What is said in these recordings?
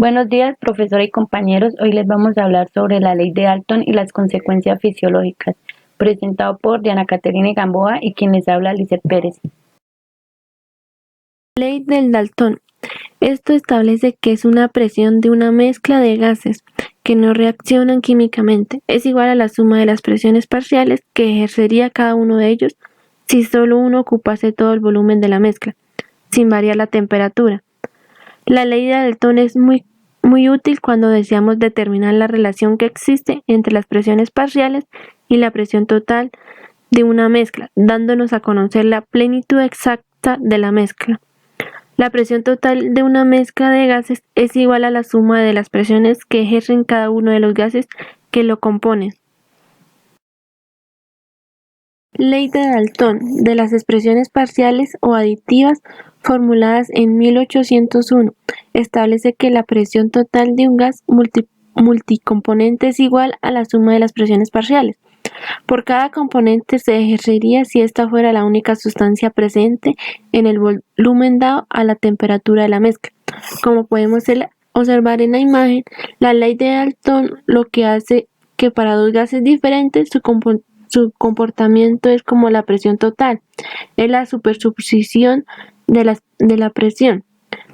Buenos días, profesora y compañeros. Hoy les vamos a hablar sobre la ley de Dalton y las consecuencias fisiológicas, presentado por Diana Caterina Gamboa y quien les habla, Lizeth Pérez. Ley del Dalton. Esto establece que es una presión de una mezcla de gases que no reaccionan químicamente es igual a la suma de las presiones parciales que ejercería cada uno de ellos si solo uno ocupase todo el volumen de la mezcla, sin variar la temperatura. La ley de Dalton es muy útil cuando deseamos determinar la relación que existe entre las presiones parciales y la presión total de una mezcla, dándonos a conocer la plenitud exacta de la mezcla. La presión total de una mezcla de gases es igual a la suma de las presiones que ejercen cada uno de los gases que lo componen. Ley de Dalton de las expresiones parciales o aditivas formuladas en 1801 establece que la presión total de un gas multicomponente es igual a la suma de las presiones parciales. Por cada componente se ejercería si esta fuera la única sustancia presente en el volumen dado a la temperatura de la mezcla. Como podemos observar en la imagen, la ley de Dalton lo que hace que para dos gases diferentes su comportamiento es como la presión total, es la superposición de la presión.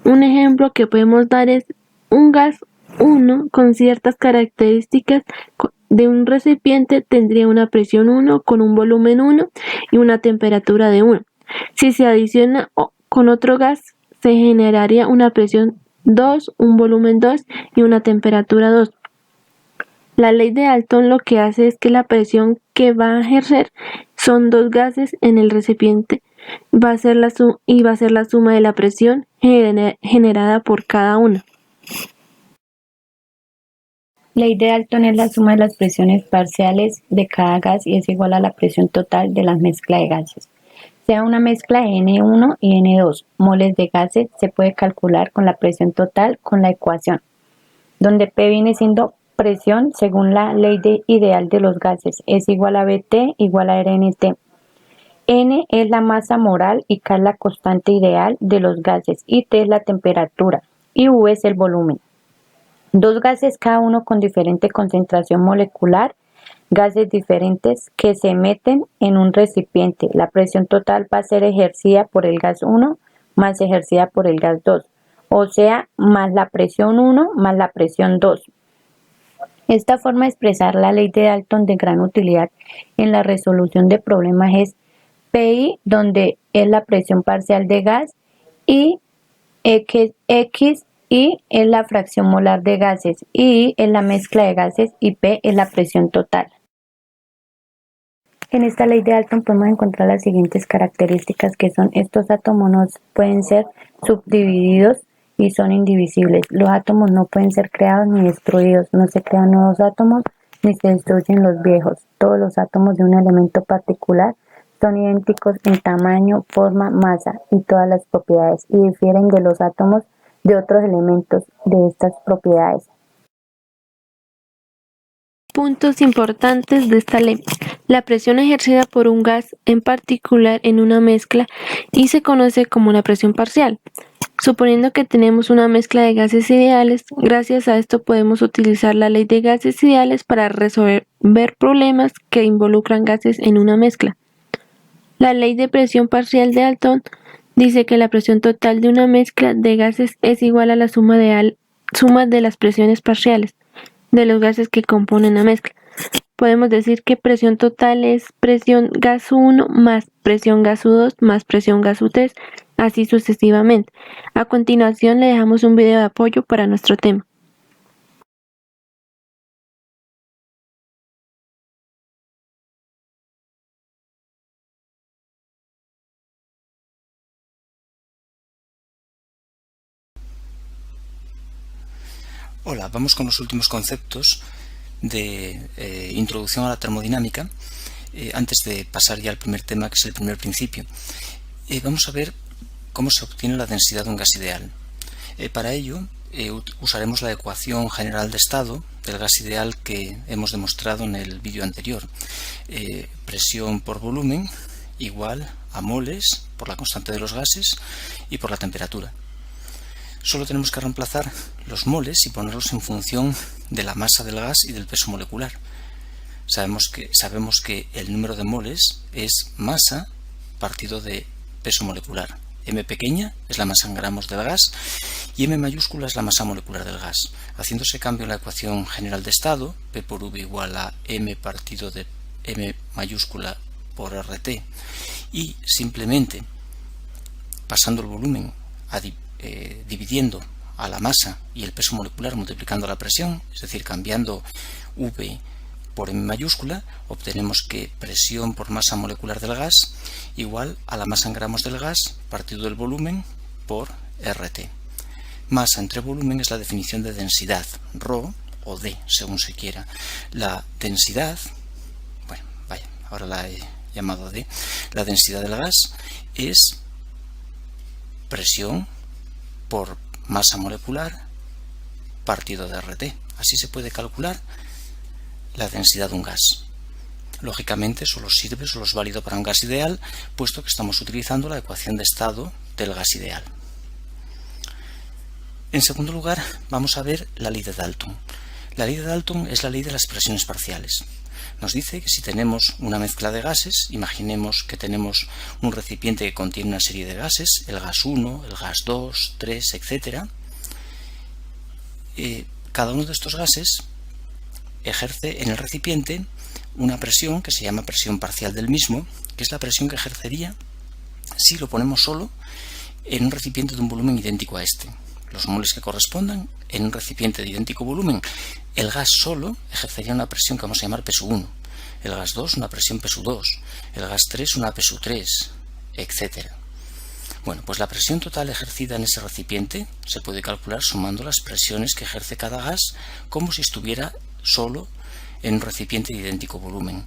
Un ejemplo que podemos dar es un gas 1 con ciertas características de un recipiente tendría una presión 1 con un volumen 1 y una temperatura de 1. Si se adiciona con otro gas, se generaría una presión 2, un volumen 2 y una temperatura 2. La ley de Dalton lo que hace es que la presión que va a ejercer son dos gases en el recipiente va a ser la suma de la presión generada por cada uno. Ley de Dalton es la suma de las presiones parciales de cada gas y es igual a la presión total de la mezcla de gases. Sea una mezcla de N1 y N2 moles de gases, se puede calcular con la presión total con la ecuación, donde P viene siendo presión según la ley ideal de los gases, es igual a BT igual a RNT. N es la masa moral y K es la constante ideal de los gases y T es la temperatura y U es el volumen. Dos gases cada uno con diferente concentración molecular, gases diferentes que se meten en un recipiente. La presión total va a ser ejercida por el gas 1 más ejercida por el gas 2, o sea, más la presión 1 más la presión 2. Esta forma de expresar la ley de Dalton de gran utilidad en la resolución de problemas es PI, donde es la presión parcial de gas, y X I es la fracción molar de gases, I es la mezcla de gases y P es la presión total. En esta ley de Dalton podemos encontrar las siguientes características que son: estos átomos no pueden ser subdivididos y son indivisibles. Los átomos no pueden ser creados ni destruidos, no se crean nuevos átomos ni se destruyen los viejos. Todos los átomos de un elemento particular son idénticos en tamaño, forma, masa y todas las propiedades y difieren de los átomos de otros elementos de estas propiedades. Puntos importantes de esta ley. La presión ejercida por un gas en particular en una mezcla y se conoce como la presión parcial. Suponiendo que tenemos una mezcla de gases ideales, gracias a esto podemos utilizar la ley de gases ideales para resolver problemas que involucran gases en una mezcla. La ley de presión parcial de Dalton dice que la presión total de una mezcla de gases es igual a la suma de las presiones parciales de los gases que componen la mezcla. Podemos decir que presión total es presión gas 1 más presión gas 2 más presión gas 3, así sucesivamente. A continuación le dejamos un video de apoyo para nuestro tema. Hola, vamos con los últimos conceptos de introducción a la termodinámica. Antes de pasar ya al primer tema, que es el primer principio, vamos a ver cómo se obtiene la densidad de un gas ideal. Para ello usaremos la ecuación general de estado del gas ideal que hemos demostrado en el vídeo anterior. Presión por volumen igual a moles por la constante de los gases y por la temperatura. Solo tenemos que reemplazar los moles y ponerlos en función de la masa del gas y del peso molecular. Sabemos que el número de moles es masa partido de peso molecular. M pequeña es la masa en gramos del gas y M mayúscula es la masa molecular del gas. Haciendo ese cambio en la ecuación general de estado, P por V igual a M partido de M mayúscula por RT, y simplemente pasando el volumen dividiendo a la masa y el peso molecular multiplicando la presión, es decir, cambiando V por M mayúscula, obtenemos que presión por masa molecular del gas igual a la masa en gramos del gas partido del volumen por RT. Masa entre volumen es la definición de densidad, ρ o D, según se quiera. La densidad, bueno, vaya, ahora la he llamado D, la densidad del gas es presión por masa molecular partido de RT. Así se puede calcular la densidad de un gas. Lógicamente solo es válido para un gas ideal, puesto que estamos utilizando la ecuación de estado del gas ideal. En segundo lugar, vamos a ver la ley de Dalton. La ley de Dalton es la ley de las presiones parciales. Nos dice que si tenemos una mezcla de gases, imaginemos que tenemos un recipiente que contiene una serie de gases, el gas 1, el gas 2, 3, etc. Cada uno de estos gases ejerce en el recipiente una presión que se llama presión parcial del mismo, que es la presión que ejercería si lo ponemos solo en un recipiente de un volumen idéntico a este. Los moles que correspondan en un recipiente de idéntico volumen, el gas solo ejercería una presión que vamos a llamar P1, el gas 2 una presión P2, el gas 3 una P3, etc. Bueno, pues la presión total ejercida en ese recipiente se puede calcular sumando las presiones que ejerce cada gas como si estuviera solo en un recipiente de idéntico volumen.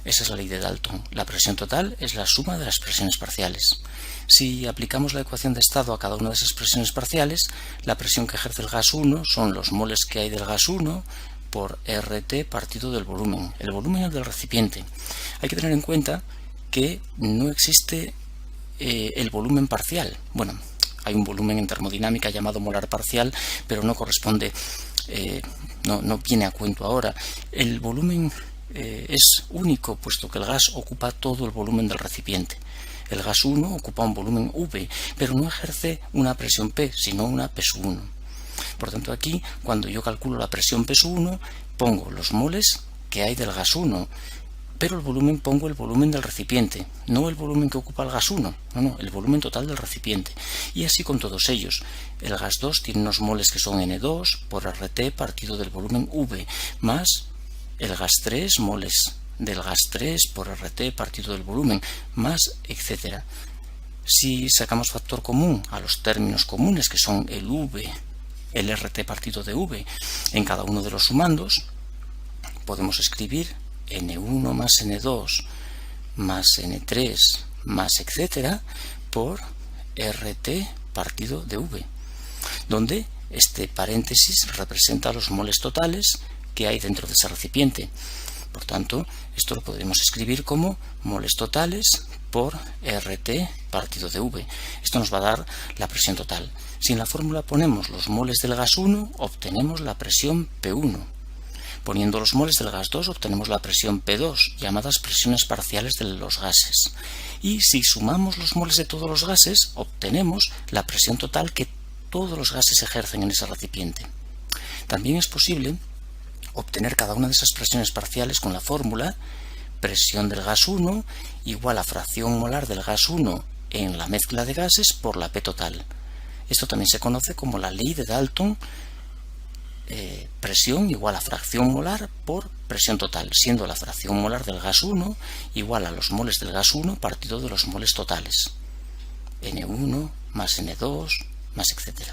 Esa es la ley de Dalton. La presión total es la suma de las presiones parciales. Si aplicamos la ecuación de estado a cada una de esas presiones parciales, la presión que ejerce el gas 1 son los moles que hay del gas 1 por RT partido del volumen. El volumen es del recipiente. Hay que tener en cuenta que no existe el volumen parcial. Bueno, hay un volumen en termodinámica llamado molar parcial, pero no corresponde, no viene a cuento ahora. El volumen es único, puesto que el gas ocupa todo el volumen del recipiente. El gas 1 ocupa un volumen V, pero no ejerce una presión P, sino una P1. Por tanto, aquí, cuando yo calculo la presión P1, pongo los moles que hay del gas 1, pero el volumen pongo el volumen del recipiente, no el volumen que ocupa el gas 1, no, el volumen total del recipiente. Y así con todos ellos. El gas 2 tiene unos moles que son N2 por RT partido del volumen V, más el gas 3, moles del gas 3 por RT partido del volumen, más, etc. Si sacamos factor común a los términos comunes, que son el V, el RT partido de V, en cada uno de los sumandos, podemos escribir N1 más N2 más N3 más, etc. por RT partido de V, donde este paréntesis representa los moles totales que hay dentro de ese recipiente. Por tanto, esto lo podremos escribir como moles totales por RT partido de V. Esto nos va a dar la presión total. Si en la fórmula ponemos los moles del gas 1, obtenemos la presión P1. Poniendo los moles del gas 2, obtenemos la presión P2, llamadas presiones parciales de los gases. Y si sumamos los moles de todos los gases, obtenemos la presión total que todos los gases ejercen en ese recipiente. También es posible obtener cada una de esas presiones parciales con la fórmula presión del gas 1 igual a fracción molar del gas 1 en la mezcla de gases por la P total. Esto también se conoce como la ley de Dalton, presión igual a fracción molar por presión total, siendo la fracción molar del gas 1 igual a los moles del gas 1 partido de los moles totales, N1 más N2 más, etc.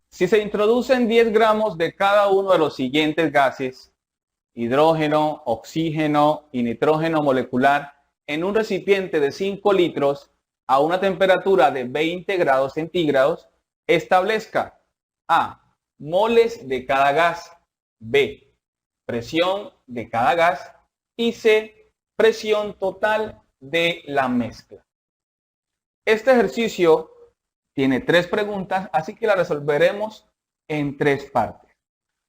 Si se introducen 10 gramos de cada uno de los siguientes gases, hidrógeno, oxígeno y nitrógeno molecular, en un recipiente de 5 litros a una temperatura de 20 grados centígrados, establezca A. Moles de cada gas, B. Presión de cada gas y C. Presión total de la mezcla. Este ejercicio tiene 3 preguntas, así que la resolveremos en 3 partes.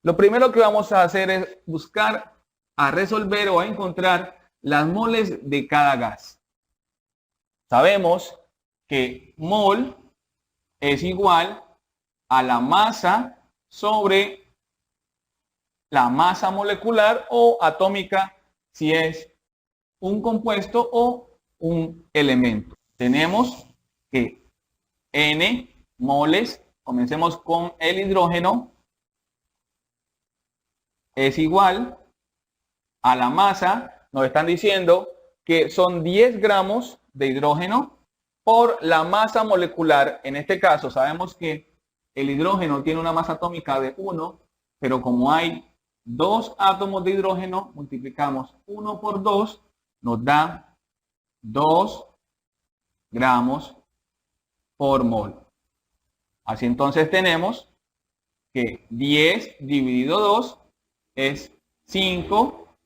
Lo primero que vamos a hacer es buscar a resolver o a encontrar las moles de cada gas. Sabemos que mol es igual a la masa sobre la masa molecular o atómica si es un compuesto o un elemento. Tenemos que N moles, comencemos con el hidrógeno, es igual a la masa, nos están diciendo que son 10 gramos de hidrógeno por la masa molecular. En este caso sabemos que el hidrógeno tiene una masa atómica de 1, pero como hay 2 átomos de hidrógeno, multiplicamos 1 por 2, nos da 2 gramos por mol. Así entonces tenemos que 10 dividido 2 es 5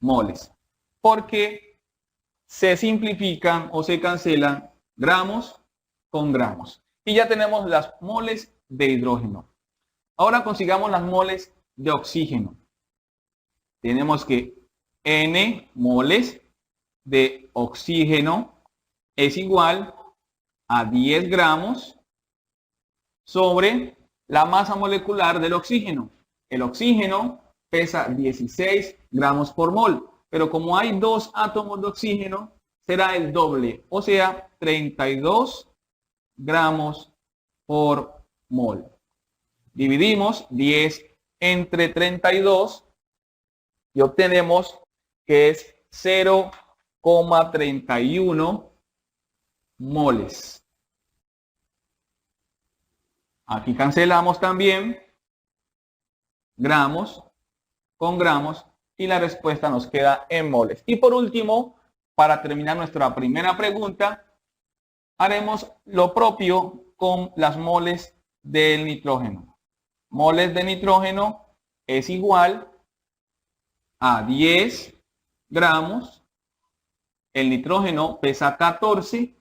moles, porque se simplifican o se cancelan gramos con gramos. Y ya tenemos las moles de hidrógeno. Ahora consigamos las moles de oxígeno. Tenemos que N moles de oxígeno es igual a 10 gramos sobre la masa molecular del oxígeno. El oxígeno pesa 16 gramos por mol, pero como hay 2 átomos de oxígeno, será el doble, o sea, 32 gramos por mol. Dividimos 10 entre 32 y obtenemos que es 0,31 moles. Aquí cancelamos también gramos con gramos y la respuesta nos queda en moles. Y por último, para terminar nuestra primera pregunta, haremos lo propio con las moles del nitrógeno. Moles de nitrógeno es igual a 10 gramos. El nitrógeno pesa 14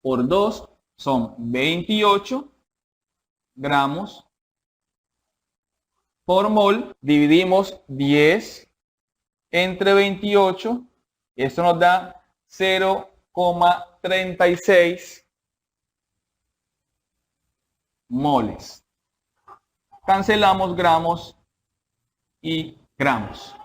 por 2 son 28 gramos por mol. Dividimos 10 entre 28. Esto nos da 0,36 moles. Cancelamos gramos y gramos.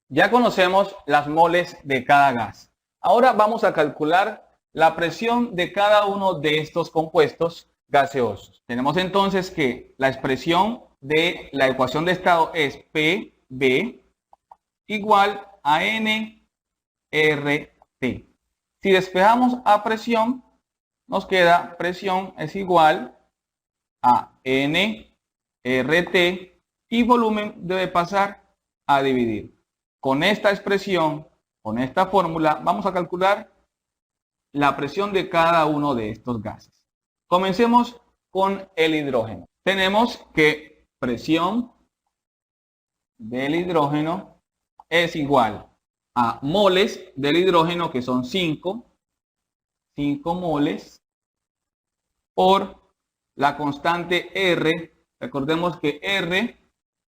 Ya conocemos las moles de cada gas. Ahora vamos a calcular la presión de cada uno de estos compuestos gaseosos. Tenemos entonces que la expresión de la ecuación de estado es PB igual a NRT. Si despejamos a presión, nos queda presión es igual a NRT y volumen debe pasar a dividir. Con esta expresión, con esta fórmula, vamos a calcular la presión de cada uno de estos gases. Comencemos con el hidrógeno. Tenemos que presión del hidrógeno es igual a moles del hidrógeno, que son 5 moles, por la constante R. Recordemos que R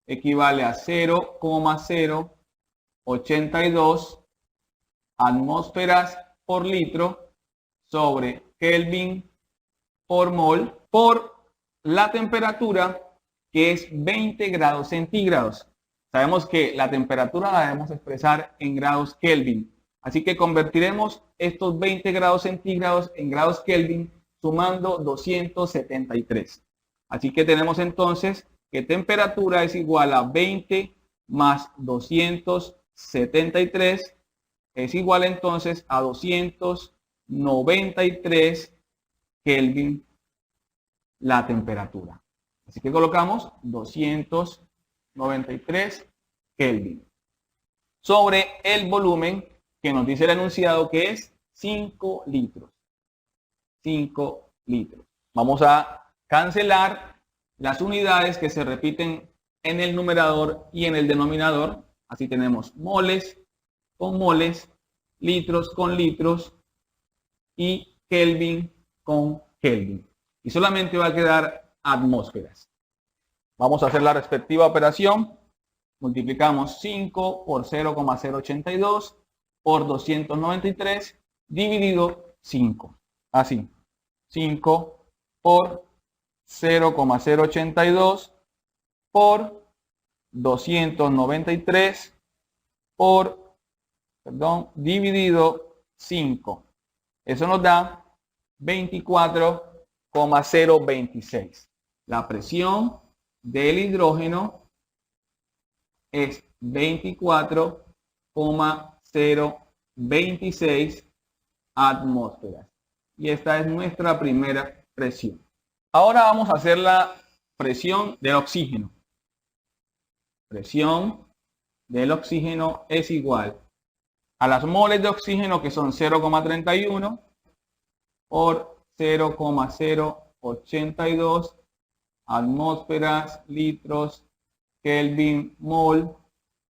equivale a 0,082 atmósferas por litro sobre Kelvin por mol, por la temperatura, que es 20 grados centígrados. Sabemos que la temperatura la debemos expresar en grados Kelvin. Así que convertiremos estos 20 grados centígrados en grados Kelvin sumando 273. Así que tenemos entonces que temperatura es igual a 20 más 273 es igual entonces a 293 Kelvin la temperatura. Así que colocamos 293 Kelvin sobre el volumen que nos dice el enunciado, que es 5 litros. 5 litros. Vamos a cancelar las unidades que se repiten en el numerador y en el denominador. Así tenemos moles con moles litros con litros y Kelvin con Kelvin. Y solamente va a quedar atmósferas. Vamos a hacer la respectiva operación. Multiplicamos 5 por 0,082 por 293 dividido 5. Así. 5 por 0,082 por 293 dividido 5. Eso nos da 24,026. La presión del hidrógeno es 24,026 atmósferas. Y esta es nuestra primera presión. Ahora vamos a hacer la presión del oxígeno. Presión del oxígeno es igual a las moles de oxígeno, que son 0,31 por 0,082 atmósferas, litros, Kelvin, mol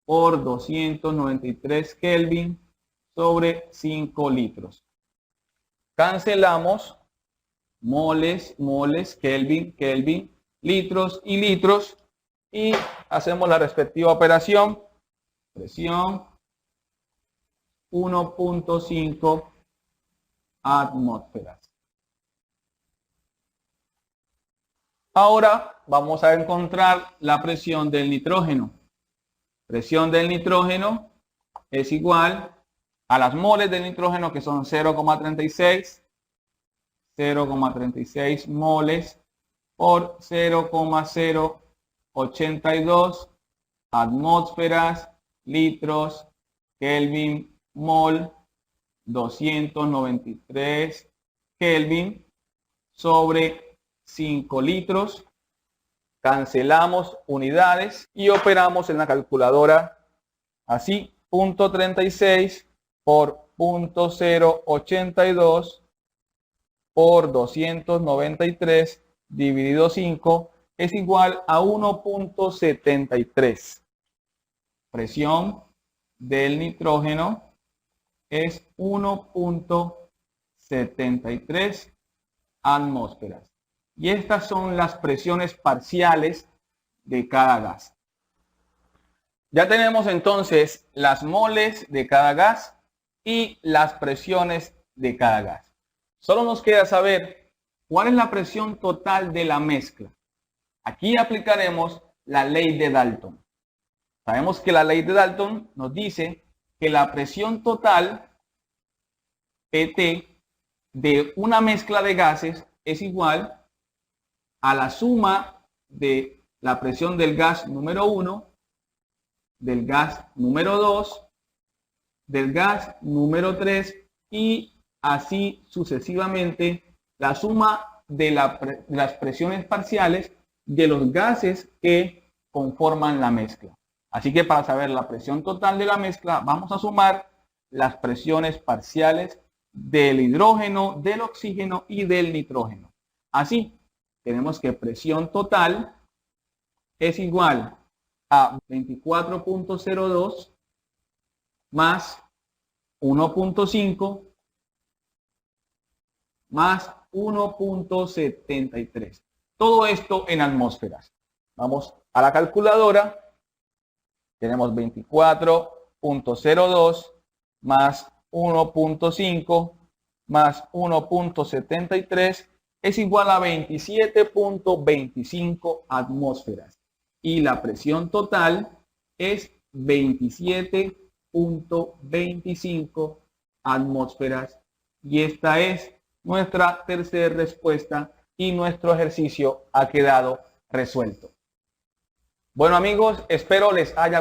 por 293 Kelvin sobre 5 litros. Cancelamos moles, Kelvin, litros y litros y hacemos la respectiva operación. Presión 1.5 atmósferas. Ahora vamos a encontrar la presión del nitrógeno. Presión del nitrógeno es igual a las moles del nitrógeno, que son 0,36 moles por 0,082 atmósferas, litros, Kelvin, mol, 293 Kelvin sobre 5 litros. Cancelamos unidades y operamos en la calculadora así: 0.36 por 0.082 por 293 dividido 5 es igual a 1.73. Presión del nitrógeno es 1.73 atmósferas. Y estas son las presiones parciales de cada gas. Ya tenemos entonces las moles de cada gas y las presiones de cada gas. Solo nos queda saber cuál es la presión total de la mezcla. Aquí aplicaremos la ley de Dalton. Sabemos que la ley de Dalton nos dice que la presión total, PT, de una mezcla de gases es igual a la suma de la presión del gas número 1, del gas número 2, del gas número 3 y así sucesivamente, la suma de las presiones parciales de los gases que conforman la mezcla. Así que para saber la presión total de la mezcla, vamos a sumar las presiones parciales del hidrógeno, del oxígeno y del nitrógeno. Así, tenemos que presión total es igual a 24.02 más 1.5 más 1.73. Todo esto en atmósferas. Vamos a la calculadora. Tenemos 24.02 más 1.5 más 1.73 es igual a 27.25 atmósferas. Y la presión total es 27.25 atmósferas. Y esta es nuestra tercera respuesta y nuestro ejercicio ha quedado resuelto. Bueno amigos, espero les haya